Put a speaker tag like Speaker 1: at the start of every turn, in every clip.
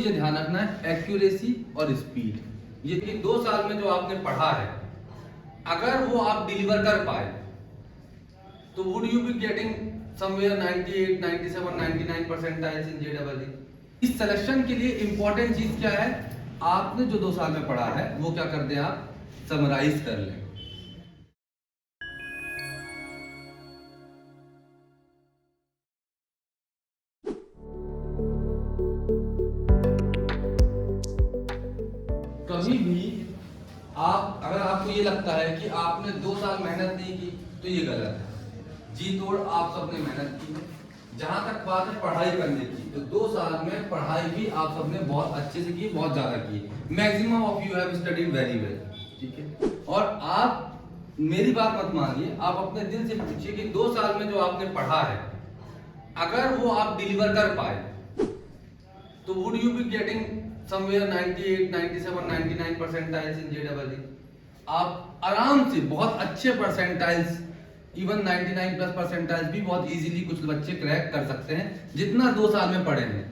Speaker 1: चीजें ध्यान रखना है, एक्यूरेसी और स्पीड। ये 2 साल में जो आपने पढ़ा है, अगर वो आप डिलीवर कर पाए तो would you be getting somewhere 98, 97, 99 percentiles in JEE। इस सिलेक्शन के लिए इंपॉर्टेंट चीज क्या है, आपने जो 2 साल में पढ़ा है वो क्या कर दें, आप समराइज कर लें। कभी भी आप, अगर आपको ये लगता है कि आपने 2 साल मेहनत नहीं की तो ये गलत है। जी तोड़ आप सबने मेहनत की है। जहां तक बात है पढ़ाई करने की, तो 2 साल में पढ़ाई भी आप सबने बहुत अच्छे से की, बहुत ज्यादा की है। Maximum of you have studied very well, ठीक है। और आप मेरी बात मत मानिए, आप अपने दिल से पूछिए कि 2 साल में जो आपने पढ़ा है, अगर वो आप डिलीवर कर पाए तो would you be getting somewhere 98, 97, 99 percentiles in JEE। आप आराम से बहुत अच्छे परसेंटाइल्स, इवन 99 प्लस परसेंटाइल्स भी बहुत इजीली कुछ बच्चे क्रैक कर सकते हैं, जितना 2 साल में पढ़े हैं।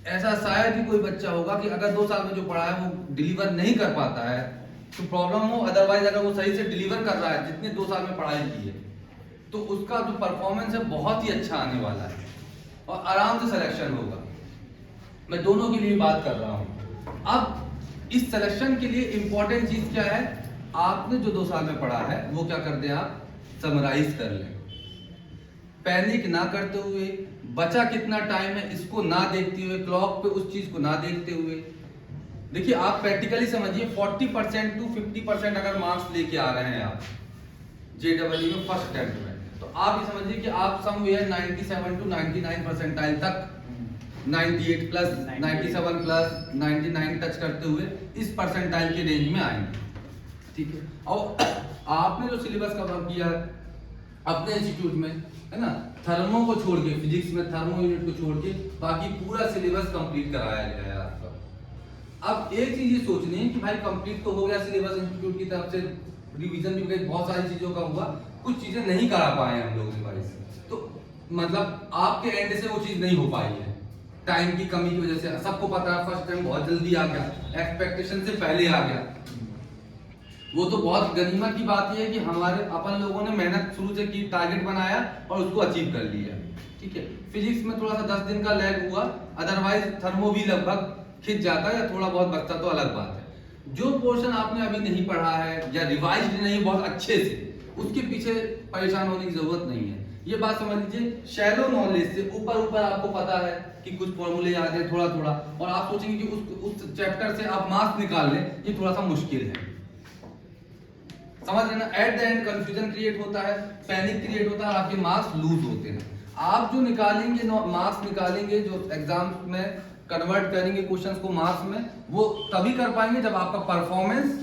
Speaker 1: ऐसा शायद ही कोई बच्चा होगा कि अगर 2 साल में जो पढ़ा है वो डिलीवर नहीं कर पाता है तो प्रॉब्लम हो। अदरवाइज अगर वो सही से डिलीवर कर रहा है, जितने 2 साल में पढ़ाई की है, तो उसका जो परफॉर्मेंस है बहुत ही अच्छा आने वाला है और आराम से सिलेक्शन होगा। मैं दोनों के लिए बात कर रहा हूं। अब इस सिलेक्शन के लिए इंपॉर्टेंट चीज क्या है, आपने जो 2 साल में पढ़ा है वो क्या कर दें, आप समराइज कर लें। पैनिक ना करते हुए, बचा कितना टाइम है इसको ना देखते हुए, क्लॉक पे उस चीज को ना देखते हुए, देखिए आप प्रैक्टिकली समझिए 40% टू 50% अगर मार्क्स लेके आ रहे हैं आप JEE में फर्स्ट अटेम्प्ट में, तो आप ये समझिए कि आप समवेयर 97 टू 99 परसेंटाइल तक, 98 प्लस 97 प्लस 99 टच करते हुए इस परसेंटाइल के रेंज में आएंगे, ठीक है। और आपने जो सिलेबस कवर किया है अपने इंस्टीट्यूट में, है ना, थर्मो को छोड़ के, फिजिक्स में थर्मो यूनिट को छोड़ के बाकी पूरा सिलेबस कंप्लीट कराया गया है आपका। अब एक चीज ये सोचनी है कि भाई कंप्लीट तो हो गया सिलेबस इंस्टीट्यूट की तरफ से, रिवीजन भी गई, बहुत सारी चीजों का हुआ, कुछ चीजें नहीं करा पाए हम लोग भाई से, तो मतलब आपके एंड से वो चीज नहीं हो पाई है टाइम की कमी की वजह से। सबको पता है फर्स्ट टाइम बहुत जल्दी आ गया, एक्सपेक्टेशन से पहले आ गया। वो तो बहुत गनीमत की बात यह है कि हमारे अपन लोगों ने मेहनत शुरू से की, टारगेट बनाया और उसको अचीव कर लिया, ठीक है। फिजिक्स में थोड़ा सा 10 दिन का लैग हुआ, अदरवाइज थर्मो भी लगभग खिंच जाता है या थोड़ा बहुत बचता तो अलग बात है। जो पोर्शन आपने अभी नहीं पढ़ा है या रिवाइज नहीं बहुत अच्छे से, उसके पीछे परेशान होने की जरूरत नहीं है। ये बात समझ लीजिए, शैलो नॉलेज से ऊपर ऊपर आपको पता है कि कुछ फॉर्मूले याद है थोड़ा थोड़ा, और आप सोचेंगे कि उस चैप्टर से आप मार्क्स निकाल लें, ये थोड़ा सा मुश्किल है, समझ लेना। At the end confusion create होता है, पैनिक क्रिएट होता है, आपके मार्क्स लूज होते हैं। आप जो निकालेंगे, मार्क्स निकालेंगे, जो एग्जाम में कन्वर्ट करेंगे क्वेश्चंस को मार्क्स में, वो तभी कर पाएंगे जब आपका परफॉर्मेंस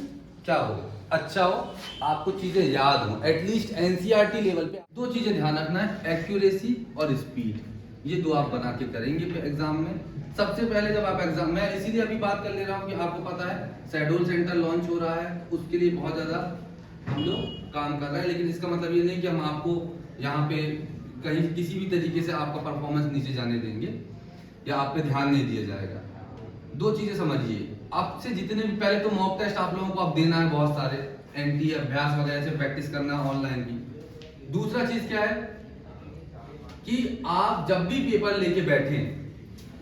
Speaker 1: क्या हो, अच्छा हो, आपको चीजें याद हो, एटलीस्ट NCERT लेवल पे। 2 चीजें ध्यान रखना है, एक्यूरेसी और स्पीड। ये 2 आप बना के करेंगे एग्जाम में। सबसे पहले जब आप एग्जाम, मैं इसीलिए अभी बात कर ले रहा हूँ कि आपको पता है शेड्यूल सेंटर लॉन्च हो रहा है, उसके लिए बहुत ज्यादा हम लोग काम कर रहे हैं, लेकिन इसका मतलब ये नहीं कि हम आपको यहाँ पे कहीं किसी भी तरीके से आपका परफॉर्मेंस नीचे जाने देंगे या आप पे ध्यान नहीं दिया जाएगा। 2 चीजें समझिए, आपसे जितने भी, पहले तो मॉक टेस्ट आप लोगों को अब देना है, बहुत सारे NT अभ्यास वगैरह से प्रैक्टिस करना है ऑनलाइन की। दूसरा चीज क्या है कि आप जब भी पेपर लेके बैठे,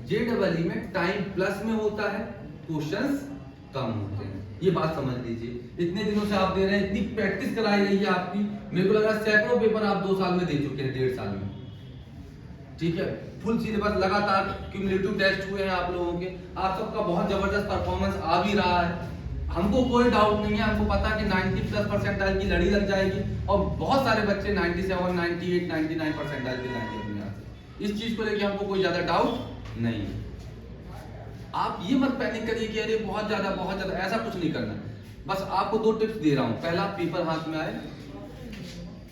Speaker 1: JEE में टाइम प्लस में होता है, क्वेश्चंस कम होते हैं, ये बात समझ लीजिए। इतने दिनों से आप दे रहे हैं, इतनी प्रैक्टिस कराई गई है आपकी, मेरे को लगा सैकड़ों पेपर आप 2 साल में दे चुके हैं, 1.5 साल में, ठीक है। फुल सिलेबस लगातार क्यूमुलेटिव टेस्ट हुए हैं आप लोगों के, आप सबका बहुत जबरदस्त परफॉर्मेंस आ भी रहा है। हमको कोई डाउट नहीं है, हमको पता है कि 90 प्लस परसेंटाइल की लड़ी लग जाएगी और बहुत सारे बच्चे 97, 98, 99 परसेंटाइल की लाएंगे दुनिया से। इस चीज को लेकर हमको कोई ज्यादा डाउट नहीं है। आप ये मत पैनिक करिए कि अरे बहुत ज्यादा, ऐसा कुछ नहीं करना। बस आपको 2 टिप्स दे रहा हूं। पहला, पेपर हाथ में आए,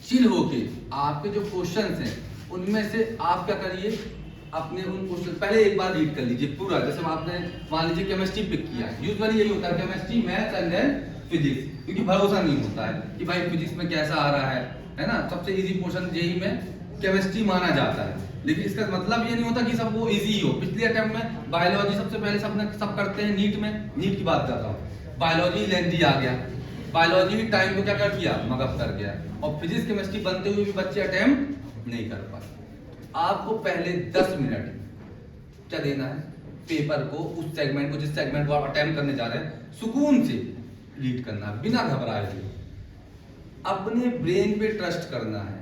Speaker 1: चिल होके आपके जो क्वेश्चंस हैं उनमें से आप क्या करिए, अपने उन क्वेश्चन पहले एक बार रीड कर लीजिए पूरा। जैसे आपने मान लीजिए केमिस्ट्री पिक किया, यूजुअली यही होता है, chemistry, maths and then physics, क्योंकि भरोसा नहीं होता है कि भाई फिजिक्स में कैसा आ रहा है ना। सबसे इजी पोर्शन JEE में केमिस्ट्री माना जाता है, लेकिन इसका मतलब ये नहीं होता कि सब वो इजी हो। पिछले अटेम्प्ट में बायोलॉजी सबसे पहले सब करते हैं नीट में, नीट की बात कर रहा हूँ, बायोलॉजी लेंथी आ गया, बायोलॉजी टाइम को क्या कर दिया, मगअप कर गया, और फिजिक्स केमिस्ट्री बनते हुए भी बच्चे अटेम्प्ट नहीं कर पाए। आपको पहले 10 मिनट क्या देना है, पेपर को, उस सेगमेंट को, जिस सेगमेंट को आप अटेम्प्ट करने जा रहे हैं, सुकून से रीड करना, बिना घबराए हुए, अपने ब्रेन पे ट्रस्ट करना है।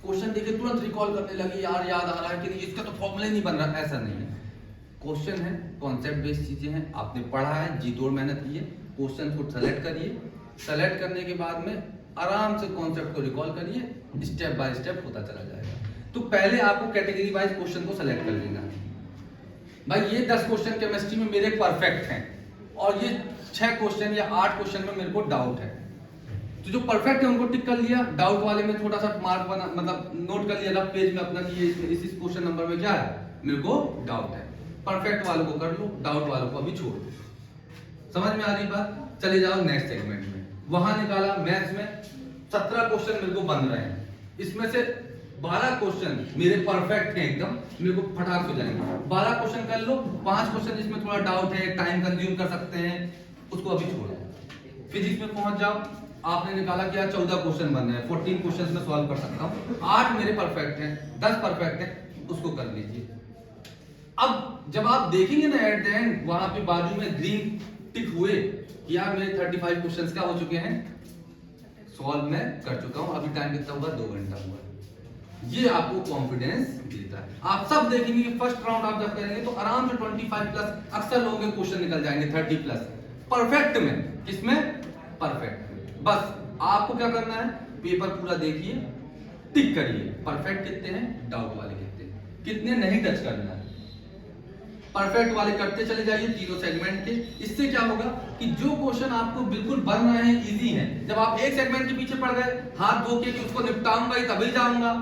Speaker 1: क्वेश्चन देखे तुरंत रिकॉल करने लगे, यार याद आ रहा है कि नहीं, इसका तो फॉर्मूला ही नहीं बन रहा, ऐसा नहीं है। क्वेश्चन है, कॉन्सेप्ट बेस्ड चीजें हैं, आपने पढ़ा है, जी तोड़ मेहनत की है, क्वेश्चन को सेलेक्ट करिए, सेलेक्ट करने के बाद में आराम से कॉन्सेप्ट को रिकॉल करिए, स्टेप बाय स्टेप होता चला जाएगा। तो पहले आपको कैटेगरी वाइज क्वेश्चन को सेलेक्ट कर लेना है। भाई ये 10 क्वेश्चन केमिस्ट्री में मेरे परफेक्ट हैं, और ये 6 क्वेश्चन या 8 क्वेश्चन में मेरे को डाउट है, तो जो परफेक्ट है उनको टिक कर लिया, डाउट वाले में थोड़ा सा मार्क बना, मतलब नोट कर लिया रफ पेज में अपना कि ये इस क्वेश्चन नंबर में क्या है, मेरे को डाउट है। परफेक्ट वालों को कर लो, डाउट वालों को अभी छोड़ दो। समझ में आ रही बात? चले जाओ नेक्स्ट सेगमेंट में। वहां निकाला मैथ्स में 17 क्वेश्चन मेरे को बन रहे हैं, इसमें से 12 क्वेश्चन मेरे परफेक्ट हैं एकदम, मेरे को फटाक हो जाएंगे। 12 क्वेश्चन कर लो, 5 क्वेश्चन जिसमें थोड़ा डाउट है, टाइम कंज्यूम कर सकते हैं, उसको अभी छोड़ो। फिजिक्स में पहुंच जाओ, आपने निकाला कि यार 14 क्वेश्चन बन रहे हैं, 14 क्वेश्चन में सॉल्व कर सकता हूं, 8 मेरे परफेक्ट हैं, 10 परफेक्ट हैं, उसको कर लीजिए। अब जब आप देखेंगे ना एट द एंड, वहां पे बाजू में ग्रीन टिक हुए कि यार मेरे 35 क्वेश्चंस क्या हो चुके हैं, सॉल्व मैं कर चुका हूं, अभी टाइम कितना हुआ, 2 घंटा हुआ। ये आपको कॉन्फिडेंस देता है। आप सब देखेंगे कि फर्स्ट राउंड आप जब करेंगे तो आराम से 25 प्लस, अक्सर लोगों के क्वेश्चन निकल जाएंगे 30 प्लस परफेक्ट में। किसमें? परफेक्ट। बस आपको क्या करना है, पेपर पूरा देखिए, टिक करिए, परफेक्ट कितने हैं, डाउट वाले कितने नहीं टच करना है, परफेक्ट वाले करते चले जाइए तीनों सेगमेंट के। इससे क्या होगा कि जो क्वेश्चन आपको बिल्कुल बन रहे हैं, इजी हैं, जब आप एक सेगमेंट के पीछे पड़ गए, हाथ धो के कि उसको निपटाऊंगा ही तभी जाऊंगा,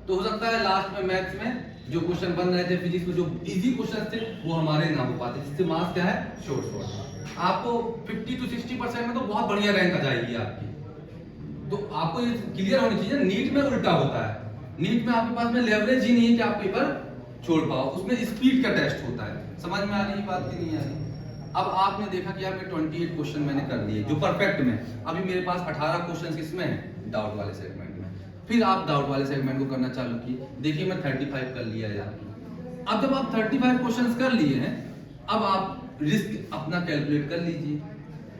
Speaker 1: तो हो सकता है लास्ट में मैथ्स में जो क्वेश्चन बन रहे थे, फिजिक्स में जो इजी क्वेश्चन थे, वो हमारे ना हो पाते, जिससे मार्क्स क्या है, शॉर्ट। आपको 50 to 60% में तो बहुत बढ़िया रैंक आ जाएगी आपकी। तो आपको ये क्लियर होनी चाहिए, नीट में उल्टा होता है, नीट में आपके पास में लेवरेज ही नहीं है कि आप पेपर छोड़ पाओ, उसमें स्पीड का टेस्ट होता है। समझ में आ रही बात की नहीं आ रही? अब आपने देखा कि यार मैं 28 क्वेश्चन मैंने कर लिए जो परफेक्ट में, अभी मेरे पास 18 क्वेश्चन किसमें है, डाउट वाले सेगमेंट में। फिर आप डाउट वाले सेगमेंट को करना चालू किए, देखिए मैं 35 कर लिया यार। अब जब आप 35 क्वेश्चंस कर लिए हैं, अब आप रिस्क अपना कैलकुलेट कर लीजिए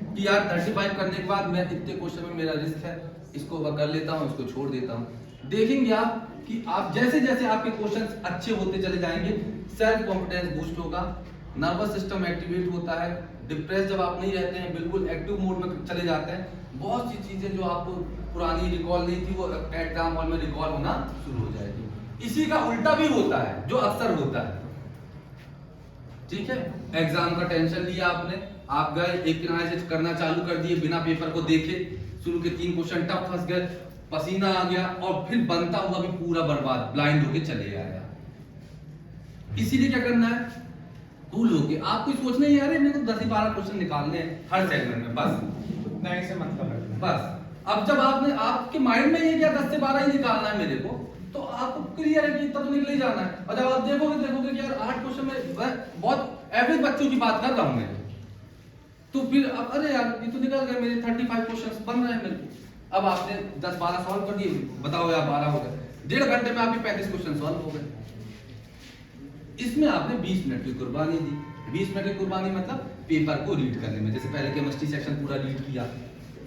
Speaker 1: कि यार 35 करने के बाद मैं इतने क्वेश्चन में मेरा रिस्क है, इसको कर लेता हूँ, इसको छोड़ देता हूँ। देखेंगे आप कि आप जैसे जैसे आपके क्वेश्चंस अच्छे होते चले जाएंगे, सेल्फ कॉन्फिडेंस बूस्ट होगा, नर्वस सिस्टम एक्टिवेट होता है, डिप्रेस जब आप नहीं रहते हैं, बिल्कुल एक्टिव मोड में चले जाते हैं, बहुत सी चीजें जो आपको पुरानी रिकॉल नहीं थी वो एग्जाम हॉल में रिकॉल होना शुरू हो जाएगी। इसी का उल्टा भी होता है जो अक्सर होता है, ठीक है। एग्जाम का टेंशन लिया आपने, आप गए एक किनारे से करना चालू कर दिए बिना पेपर को देखे, शुरू के 3 क्वेश्चन टफ फंस गए, पसीना आ गया, और फिर बनता हुआ भी पूरा बर्बाद, ब्लाइंड होके चले आया। इसीलिए क्या करना है, कूल होके आपको सोचना है यार मेरे को 10 से 12 क्वेश्चन निकालने हैं हर सेगमेंट में, बस नहीं से मतलब है बस। अब जब आपने आपके माइंड में ये क्या 10 से 12 ही निकालना है मेरे को, तो आपको क्लियर है कि इतना तो निकल ही जाना है। और जब आप देखोगे कि यार 8 क्वेश्चन में बहुत एवरेज बच्चों की बात कर रहा हूं मैं, तो फिर अब अरे यार ये तो निकल गए मेरे 35 क्वेश्चंस बन रहे हैं मेरे को। अब आपने 10-12 सॉल्व कर दिए, बताओ यार 12 हो गए, 1.5 घंटे में आपके 35 क्वेश्चन सॉल्व हो गए। इसमें आपने 20 मिनट की कुर्बानी दी। 20 मिनट की कुर्बानी मतलब पेपर को रीड करने में, जैसे पहले केमिस्ट्री सेक्शन पूरा रीड किया,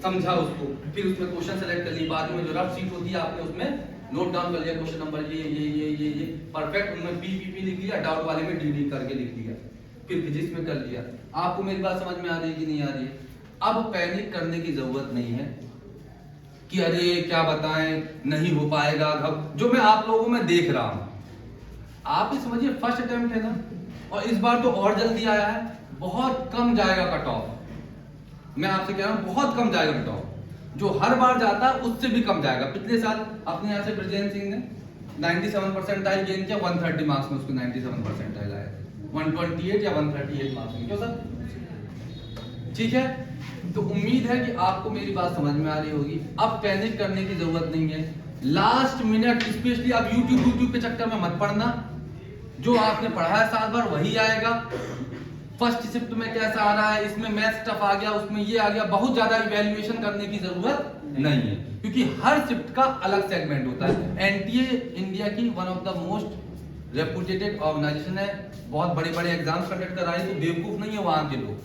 Speaker 1: समझा उसको, फिर उसमें क्वेश्चन सेलेक्ट कर लिए, बाद में जो रफ शीट होती है आपने उसमें नोट डाउन कर लिया, क्वेश्चन नंबर ये परफेक्ट उनमें पी लिख लिया, डाउट वाले में डी करके लिख लिया, फिर फिजिक्स में कर लिया। आपको मेरी बात समझ में आ रही है कि नहीं आ रही है? अब पैनिक करने की जरूरत नहीं है कि अरे क्या बताएं नहीं हो पाएगा, जो मैं आप लोगों में देख रहा हूं, आप ही समझिए फर्स्ट अटेम्प्ट है ना, और इस बार तो और जल्दी आया है, बहुत कम जाएगा कट ऑफ। मैं आपसे कह रहा हूं बहुत कम जाएगा कट ऑफ, जो हर बार जाता है उससे भी कम जाएगा। पिछले साल अपने यहाँ से ब्रजेंद्र सिंह ने 97 परसेंटाइल गेन किया, 130 मार्क्स में उसको 97 परसेंटाइल आया, 128 या 138 मार्क्स में, क्यों सर? ठीक है, तो उम्मीद है कि आपको मेरी बात समझ में आ रही होगी। अब पैनिक करने की जरूरत नहीं है, लास्ट मिनट स्पेशली आप यूट्यूब के चक्कर में मत पड़ना। जो आपने पढ़ा है साल भर वही आएगा। फर्स्ट शिफ्ट में कैसा आ रहा है, इसमें मैथ्स टफ आ गया, उसमें ये आ गया, बहुत ज्यादा इवैल्यूएशन करने की जरूरत नहीं है, क्योंकि हर शिफ्ट का अलग सेगमेंट होता है। एनटीए इंडिया की one of the most reputed organisation है, बहुत बड़े बड़े एग्जाम्स कंडक्ट कराए, तो बेवकूफ नहीं है वहां के लोग।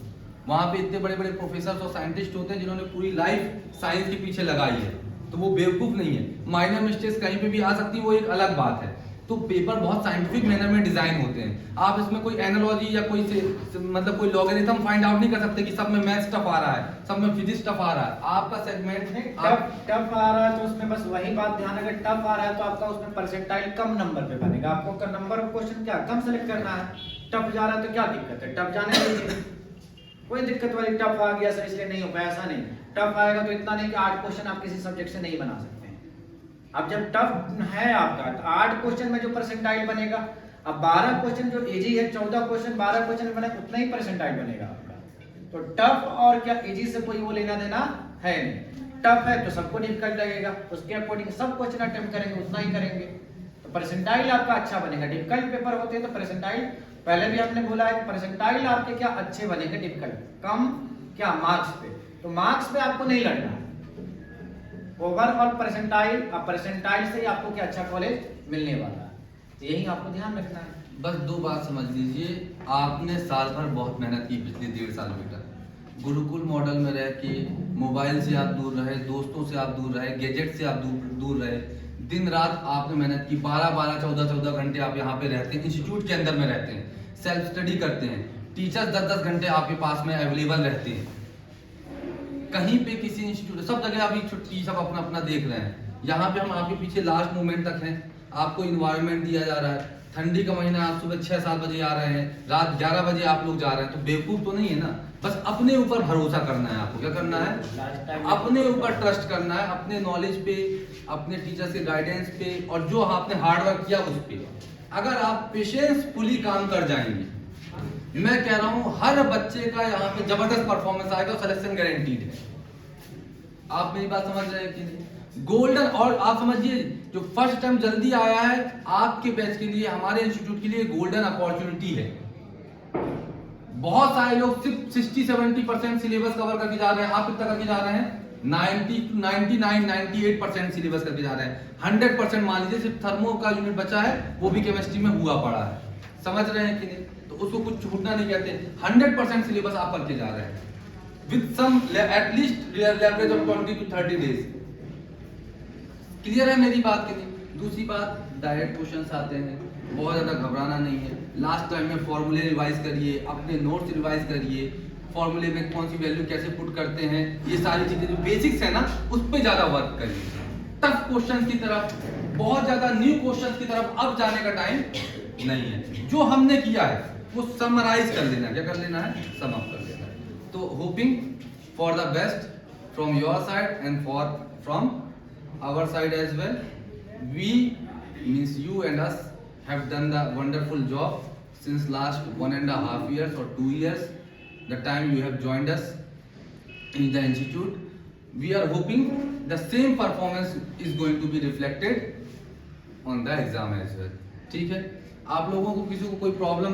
Speaker 1: वहां पे इतने बड़े बड़े प्रोफेसर और साइंटिस्ट होते हैं जिन्होंने पूरी लाइफ साइंस के पीछे लगाई है, तो वो बेवकूफ नहीं है। माइनर मिस्टेक्स कहीं पे भी आ सकती है, वो एक अलग बात है। तो पेपर बहुत साइंटिफिक मैनर में डिजाइन होते हैं। आप इसमें कोई एनालॉजी या कोई मतलब कोई लॉगरिथम फाइंड आउट नहीं कर सकते कि सब में मैथ्स टफ आ रहा है, सब में फिजिक्स टफ आ रहा है। आपका सेगमेंट
Speaker 2: टफ आ रहा है तो उसमें बस वही बात ध्यान, अगर टफ आ रहा है तो आपका उसमें परसेंटाइल कम नंबर पे बनेगा। आपको नंबर ऑफ क्वेश्चन क्या कम सेलेक्ट करना है। टफ जा रहा है तो क्या दिक्कत है, टफ जाने दीजिए, कोई दिक्कत वाली। टफ आ गया सर इसलिए नहीं हो पाया, ऐसा नहीं। टफ आएगा तो इतना नहीं कि 8 क्वेश्चन आप किसी सब्जेक्ट से नहीं बना सकते हैं। अब जब टफ है आपका तो 8 क्वेश्चन में जो परसेंटाइल बनेगा, अब 12 क्वेश्चन जो इजी है, 14 क्वेश्चन 12 क्वेश्चन में बने, उतना ही परसेंटाइल बनेगा आपका। तो टफ और क्या इजी से कोई वो लेना देना है नहीं। टफ है तो सबको डिफिकल्ट लगेगा, उसके अकॉर्डिंग सब क्वेश्चन अटेम्प्ट करेंगे, उतना ही करेंगे तो परसेंटाइल आपका अच्छा बनेगा। डिफिकल्ट पेपर होते हैं तो परसेंटाइल, पहले भी आपने बोला है कि परसेंटाइल आपके क्या अच्छे बनेंगे, डिफिकल्ट कम क्या मार्क्स पे, तो मार्क्स पे आपको नहीं लड़ना है। ओवरऑल परसेंटाइल, अब परसेंटाइल से ही आपको क्या अच्छा कॉलेज मिलने वाला है, तो यही आपको ध्यान रखना है।
Speaker 1: बस 2 बात समझ लीजिए, आपने साल भर बहुत मेहनत की पिछले 1.5 साल बेटा। गुरुकुल मॉडल में रह के मोबाइल से आप दूर रहे, दोस्तों से आप दूर रहे, गैजेट से आप दूर रहे, दिन रात आपने मेहनत की, 12-12 14-14 घंटे आप यहाँ पे रहते हैं, इंस्टीट्यूट के अंदर में रहते हैं, सेल्फ स्टडी करते हैं, टीचर्स 10-10 घंटे आपके पास में अवेलेबल रहते हैं। कहीं पे किसी इंस्टीट्यूट, सब जगह अभी छुट्टी, सब अपना अपना देख रहे हैं। यहाँ पे हम आपके पीछे लास्ट मोमेंट तक हैं, आपको इन्वायरमेंट दिया जा रहा है। ठंडी का महीना, आप सुबह 6-7 बजे आ रहे हैं, रात 11 बजे आप लोग जा रहे हैं, तो बेवकूफ तो नहीं है ना। बस अपने ऊपर भरोसा करना है आपको। क्या करना है? अपने ऊपर ट्रस्ट करना है, अपने नॉलेज पे, अपने टीचर्स के गाइडेंस पे, और जो आपने हार्डवर्क किया उस पे। अगर आप पेशेंसफुली काम कर जाएंगे, मैं कह रहा हूं हर बच्चे का यहाँ पे जबरदस्त परफॉर्मेंस आएगा, सिलेक्शन गारंटीड है। आप मेरी बात समझ रहे हैं कि नहीं? गोल्डन, और आप समझिए जो फर्स्ट टाइम जल्दी आया है आपके बैच के लिए, हमारे इंस्टीट्यूट के लिए गोल्डन अपॉर्चुनिटी है। बहुत सारे लोग सिर्फ 60-70% सिलेबस कवर करके जा रहे हैं, आप कितना करके जा रहे हैं? 90-99-98% सिलेबस करके जा रहे हैं। 100% मान लीजिए सिर्फ थर्मो का यूनिट बचा है, वो भी केमिस्ट्री में हुआ पड़ा है। समझ रहे हैं कि नहीं? तो उसको कुछ छूटना नहीं कहते, 100% सिलेबस आप करके जा रहे हैं with some at least leverage of 20 to 30 days। Clear है मेरी बात के नहीं? दूसरी बात, डायरेक्ट क्वेश्चंस आते हैं, बहुत ज्यादा घबराना नहीं है। लास्ट टाइम में फॉर्मूले रिवाइज करिए, अपने नोट्स रिवाइज करिए, फॉर्मूले में कौन सी वैल्यू कैसे पुट करते हैं, ये सारी चीजें जो बेसिक्स है ना, उस पर ज्यादा वर्क करिए। टफ क्वेश्चन की तरफ, बहुत ज्यादा न्यू क्वेश्चन की तरफ अब जाने का टाइम नहीं है। जो हमने किया है वो समराइज कर लेना। क्या कर लेना है? सम अप कर लेना है। तो hoping for the best from your side and from our side as well. We means you and us have done the wonderful job since last 1.5 years or 2 years, the time you have joined us in the institute. We are hoping the same performance is going to be reflected on the exam as well. ठीक है? आप लोगों को किसी को कोई problem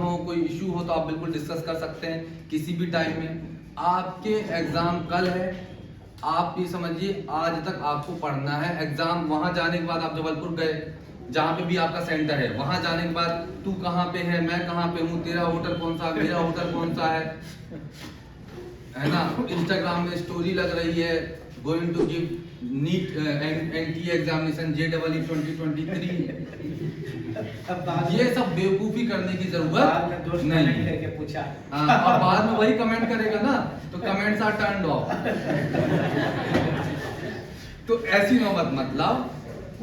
Speaker 1: हो, कोई इशू हो, तो आप बिल्कुल डिस्कस कर सकते हैं किसी भी टाइम में। आपके एग्जाम कल है, आप ये समझिए आज तक आपको पढ़ना है। एग्जाम वहां जाने के बाद आप जबलपुर गए, जहाँ पे भी आपका सेंटर है, वहां जाने के बाद तू कहाँ पे है, मैं कहाँ पे हूँ, तेरा होटल कौन सा, मेरा होटल कौन सा है ना? इंस्टाग्राम में स्टोरी लग रही है, going to give NEET NTA examination JEE 2023। ये सब बेवकूफी करने की जरूरत नहीं है।
Speaker 2: पूछा
Speaker 1: और बाद में वही कमेंट करेगा ना, तो कमेंट्स आर टर्न्ड ऑफ। तो ऐसी नौबत मतलब,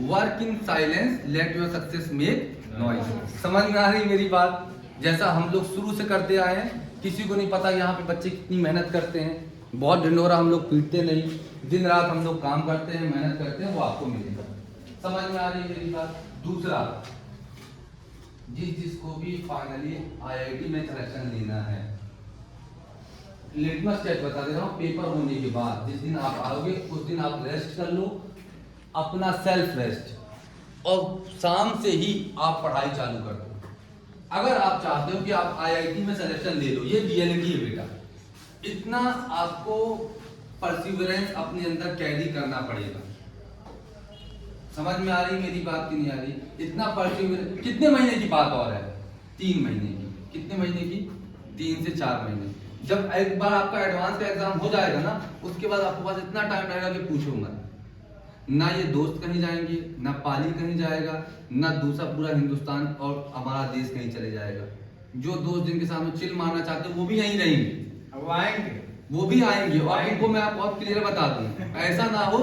Speaker 1: work in silence, let your success make noise. समझ में आ रही मेरी बात? जैसा हम लोग शुरू से करते आए हैं, किसी को नहीं पता यहाँ पे बच्चे कितनी मेहनत करते हैं। बहुत ढिंडोरा हम लोग पीटते नहीं, दिन रात हम लोग काम करते हैं, मेहनत करते हैं, वो आपको मिलेगा। समझ में आ रही है मेरी बात? दूसरा, जिसको भी फाइनली IIT में सिलेक्शन लेना है, लिटमस टेस्ट बता दे रहा हूँ, पेपर होने के बाद जिस दिन आप आओगे उस दिन आप रेस्ट कर लो, अपना सेल्फ रेस्ट और शाम से ही आप पढ़ाई चालू कर दो। अगर आप चाहते हो कि आप आईआईटी में सिलेक्शन ले लो, ये रियलिटी है बेटा, इतना आपको परसिवरेंस अपने अंदर कैरी करना पड़ेगा। समझ में आ रही मेरी बात की नहीं आ रही? इतना परसिवरेंस, कितने महीने की बात और है? 3 महीने की। कितने महीने की? 3 से 4 महीने। जब एक बार आपका एडवांस का एग्जाम हो जाएगा ना, उसके बाद आपके पास इतना टाइम रहेगा कि पूछो मत। ना ये दोस्त कहीं जाएंगे, ना पाली कहीं जाएगा, ना दूसरा पूरा हिंदुस्तान और हमारा देश कहीं चले जाएगा। जो दोस्त जिनके सामने चिल मारना चाहते हैं वो भी यहीं रहेंगे,
Speaker 2: वो आएंगे,
Speaker 1: वो भी आएंगे। और इनको मैं आप बहुत क्लियर बता दूं, ऐसा ना हो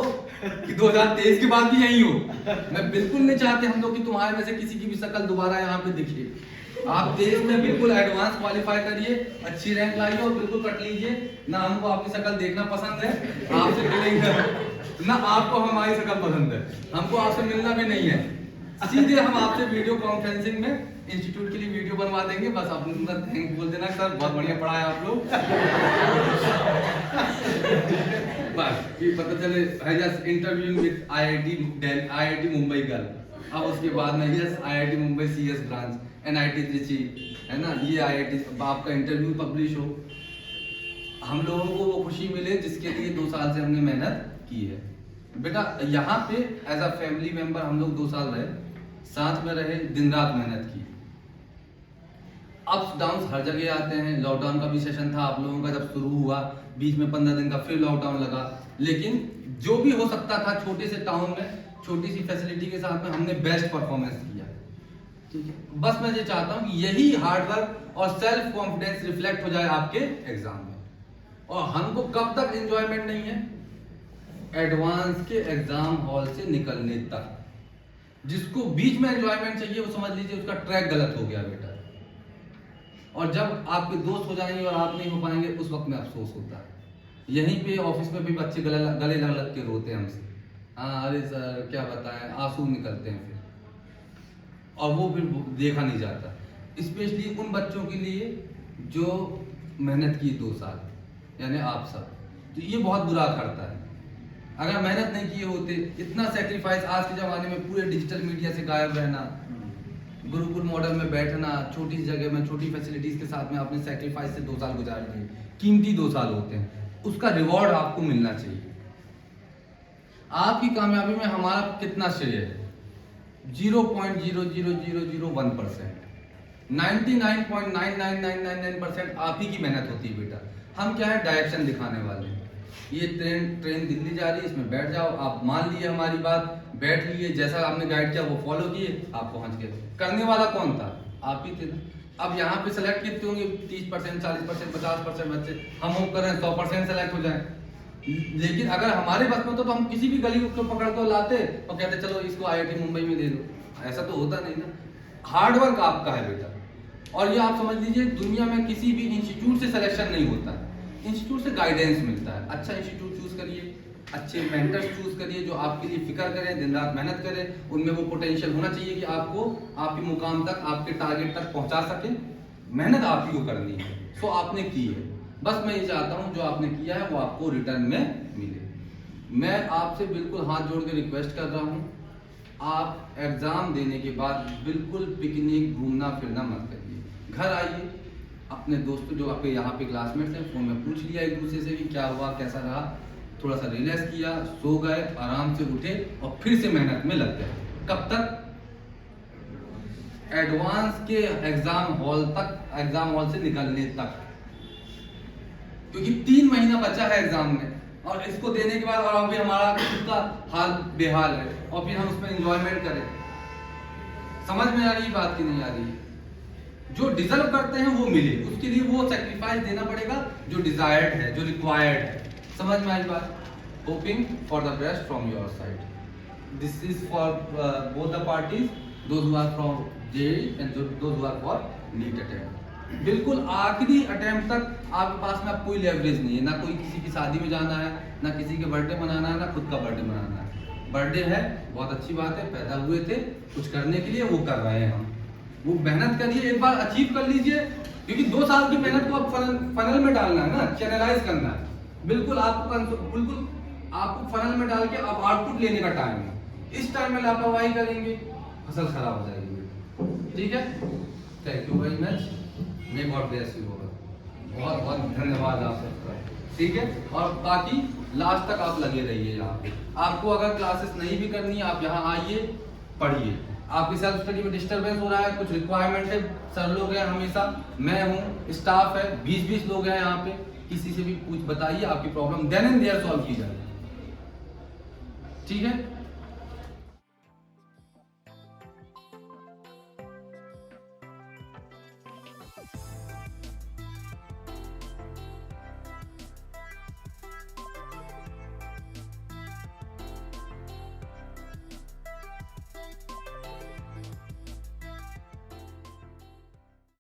Speaker 1: कि 2023 के बाद भी यही हो। मैं बिल्कुल नहीं चाहते हम लोग कि तुम्हारे में से किसी की भी शक्ल दोबारा यहाँ पे दिखे। आप देश में बिल्कुल एडवांस क्वालिफाई करिए, अच्छी रैंक लाइए और बिल्कुल कट लीजिए। ना हमको आपकी शक्ल देखना पसंद है, आपसे मिलेंगे, ना आपको हमारी शक्ल पसंद है, हमको आपसे मिलना भी नहीं है। सीधे हम आपसे वीडियो कॉन्फ्रेंसिंग में इंस्टीट्यूट के लिए वीडियो बनवा देंगे। बस आप थैंक बोल देना, सर बहुत बढ़िया पढ़ाया आप लोग। बस कि पता चले I just interview with IIT Mumbai girl. अब उसके बाद में yes IIT Mumbai CS branch, NIT Trichy, है ना, ये आईआईटी, आपका इंटरव्यू पब्लिश हो। हम लोगों को वो खुशी मिले जिसके लिए 2 साल से हमने मेहनत की है। बेटा यहाँ पे एज अ फैमिली मेंबर हम लोग 2 साल रहे, साथ में रहे, दिन रात मेहनत की। अप्स डाउन्स हर जगह आते हैं। लॉकडाउन का भी सेशन था आप लोगों का जब शुरू हुआ, बीच में 15 दिन का फिर लॉकडाउन लगा। लेकिन जो भी हो सकता था, छोटे से टाउन में छोटी सी फैसिलिटी के साथ में हमने बेस्ट परफॉर्मेंस किया। ठीक है, बस मैं ये चाहता हूँ कि यही हार्डवर्क और सेल्फ कॉन्फिडेंस रिफ्लेक्ट हो जाए आपके एग्जाम में। और हमको कब तक एंजॉयमेंट नहीं है? एडवांस के एग्जाम हॉल से निकलने तक। जिसको बीच में एंजॉयमेंट चाहिए वो समझ लीजिए उसका ट्रैक गलत हो गया बेटा। और जब आपके दोस्त हो जाएंगे और आप नहीं हो पाएंगे, उस वक्त में अफसोस होता है। यहीं पे ऑफिस में भी बच्चे गले लग लग के रोते हैं हमसे, हाँ अरे सर क्या बताएं, आंसू निकलते हैं फिर, और वो फिर देखा नहीं जाता। स्पेशली उन बच्चों के लिए जो मेहनत की 2 साल, यानी आप सब, तो ये बहुत बुरा करता है। अगर मेहनत नहीं किए होते, इतना सेक्रीफाइस, आज के ज़माने में पूरे डिजिटल मीडिया से गायब रहना, गुरुकुल मॉडल में बैठना, छोटी सी जगह में छोटी फैसिलिटीज के साथ में आपने सेक्रीफाइस से 2 साल गुजार दिए। कीमती 2 साल होते हैं, उसका रिवॉर्ड आपको मिलना चाहिए। आपकी कामयाबी में हमारा कितना श्रेय है? 0.00001%। 99.99999% आप ही की मेहनत होती है बेटा। हम क्या है, डायरेक्शन दिखाने वाले हैं। ये ट्रेन दिल्ली जा रही है, इसमें बैठ जाओ, आप मान लिए हमारी बात, बैठ लिए, जैसा आपने गाइड किया वो फॉलो किए, आप पहुंच गए। करने वाला कौन था? आप ही थे ना। अब यहाँ पे सेलेक्ट कितने होंगे? 30%, 40%, 50% बच्चे। हम होप कर रहे हैं 100% सेलेक्ट हो जाए। लेकिन अगर हमारे बस में तो हम किसी भी गली को पकड़ कर लाते और कहते चलो इसको आईआईटी मुंबई में दे दो। ऐसा तो होता नहीं ना। हार्डवर्क आपका है बेटा। और ये आप समझ लीजिए, दुनिया में किसी भी इंस्टीट्यूट से सिलेक्शन नहीं होता है, इंस्टीट्यूट से गाइडेंस मिलता है। अच्छा इंस्टीट्यूट चूज करिए, अच्छे मेंटर्स चूज करिए जो आपके लिए फिक्र करें, दिन रात मेहनत करें, उनमें वो पोटेंशियल होना चाहिए कि आपको आपके मुकाम तक, आपके टारगेट तक पहुंचा सके। मेहनत आप ही को करनी है, सो आपने की है। बस मैं ये चाहता हूं जो आपने किया है वो आपको रिटर्न में मिले। मैं आपसे बिल्कुल हाथ जोड़ के रिक्वेस्ट कर रहा हूं, आप एग्जाम देने के बाद बिल्कुल पिकनिक घूमना फिरना मत करिए। घर आइए, अपने दोस्तों जो आपके यहाँ पे क्लासमेट्स हैं, फोन में पूछ लिया एक दूसरे से कि क्या हुआ, कैसा रहा, थोड़ा सा रिलैक्स किया, सो गए, आराम से उठे और फिर से मेहनत में लग गए। कब तक? एडवांस के एग्जाम हॉल तक, एग्जाम हॉल से निकलने तक। क्योंकि 3 महीना बचा है एग्जाम में, और इसको देने के बाद और अभी हमारा खुद का हाल बेहाल है, और फिर हम उसमें एंजॉयमेंट करें। समझ में आ रही बात की नहीं आ रही? जो डिजर्व करते हैं वो मिले, उसके लिए वो सेक्रीफाइस देना पड़ेगा जो डिजायर्ड है, जो रिक्वायर्ड है। समझ में आई बात? Hoping for the best from your side. This is for both the parties, those who are from JEE and those who are for NEET attempt. बिल्कुल आखिरी अटेम्प्ट तक आपके पास में अब कोई लेवरेज नहीं है, ना कोई किसी की शादी में जाना है, ना किसी के बर्थडे मनाना है, ना खुद का बर्थडे मनाना है। बर्थडे है, बहुत अच्छी बात है, पैदा हुए थे कुछ करने के लिए, वो कर रहे हैं हम। वो मेहनत करिए, एक बार अचीव कर लीजिए, क्योंकि 2 साल की मेहनत को आप फनल में डालना है ना, चैनलाइज करना है। बिल्कुल आपको फनल में डाल के अब आउटपुट लेने का टाइम है। इस टाइम में लापरवाही करेंगे, फसल खराब हो जाएगी। ठीक है, thank you very much, may God bless you. बहुत बहुत धन्यवाद आप सबका। ठीक है, और बाकी लास्ट तक आप लगे रहिए यहाँ पे। आपको अगर क्लासेस नहीं भी करनी है, आप यहाँ आइए, पढ़िए। आपकी सेल्फ स्टडी में डिस्टर्बेंस हो रहा है, कुछ रिक्वायरमेंट है, सर लोग हैं हमेशा, मैं हूँ, स्टाफ है, 20-20 लोग हैं यहाँ पे, किसी से भी कुछ बताइए, आपकी problem then and there solve की जाए। ठीक है।